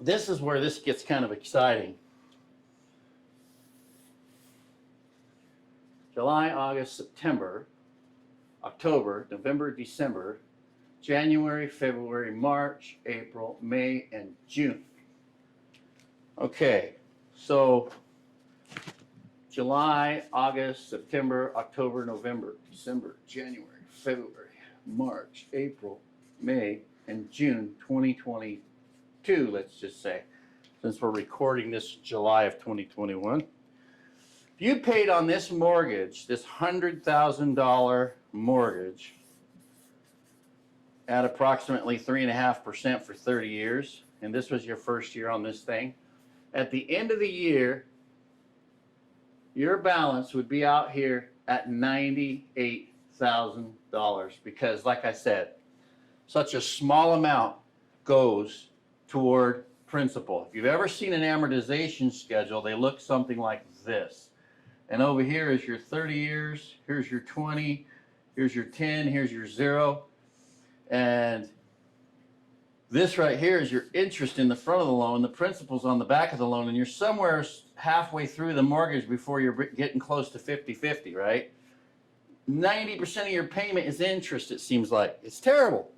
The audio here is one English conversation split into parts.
this is where this gets kind of exciting. July, August, September, October, November, December, January, February, March, April, May, and June. Okay, so July, August, September, October, November, December, January, February, March, April, May, and June 2022, let's just say, since we're recording this July of 2021. If you paid on this mortgage, this $100,000 mortgage, at approximately 3.5% for 30 years, and this was your first year on this thing, at the end of the year, your balance would be out here at $98,000 because, like I said, such a small amount goes toward principal. If you've ever seen an amortization schedule, they look something like this. And over here is your 30 years, here's your 20, here's your 10, here's your 0. And this right here is your interest in the front of the loan, the principal's on the back of the loan, and you're somewhere halfway through the mortgage before you're getting close to 50-50, right? 90% of your payment is interest, it seems like. It's terrible.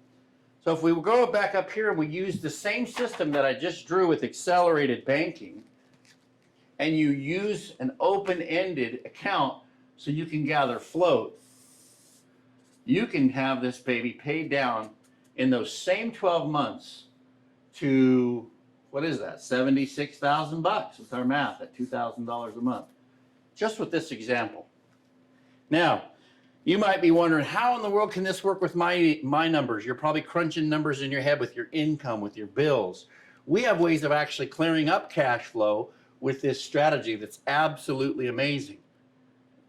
So if we go back up here and we use the same system that I just drew with accelerated banking, and you use an open-ended account so you can gather float, you can have this baby paid down in those same 12 months to, what is that, 76,000 bucks with our math at $2,000 a month, just with this example. Now, you might be wondering, how in the world can this work with my numbers? You're probably crunching numbers in your head with your income, with your bills. We have ways of actually clearing up cash flow with this strategy that's absolutely amazing.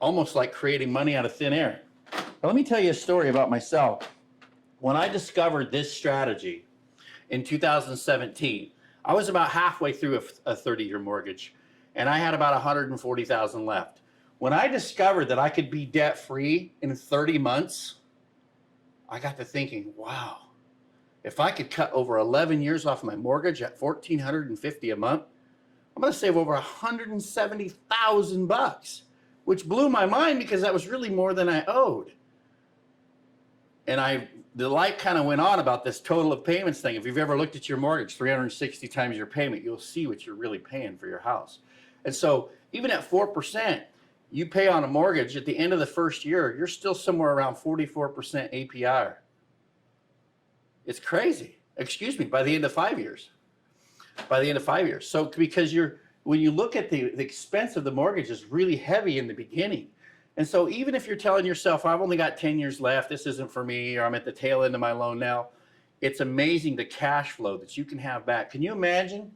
Almost like creating money out of thin air. Now, let me tell you a story about myself. When I discovered this strategy in 2017, I was about halfway through a 30-year mortgage, and I had about $140,000 left. When I discovered that I could be debt-free in 30 months, I got to thinking, wow, if I could cut over 11 years off my mortgage at $1,450 a month, I'm going to save over $170,000, which blew my mind because that was really more than I owed. And the light kind of went on about this total of payments thing. If you've ever looked at your mortgage, 360 times your payment, you'll see what you're really paying for your house. And so even at 4%, you pay on a mortgage at the end of the first year, you're still somewhere around 44% APR. It's crazy. Excuse me, by the end of 5 years. By the end of 5 years. So because when you look at the expense of the mortgage is really heavy in the beginning. And so even if you're telling yourself, I've only got 10 years left, this isn't for me, or I'm at the tail end of my loan now, it's amazing the cash flow that you can have back. Can you imagine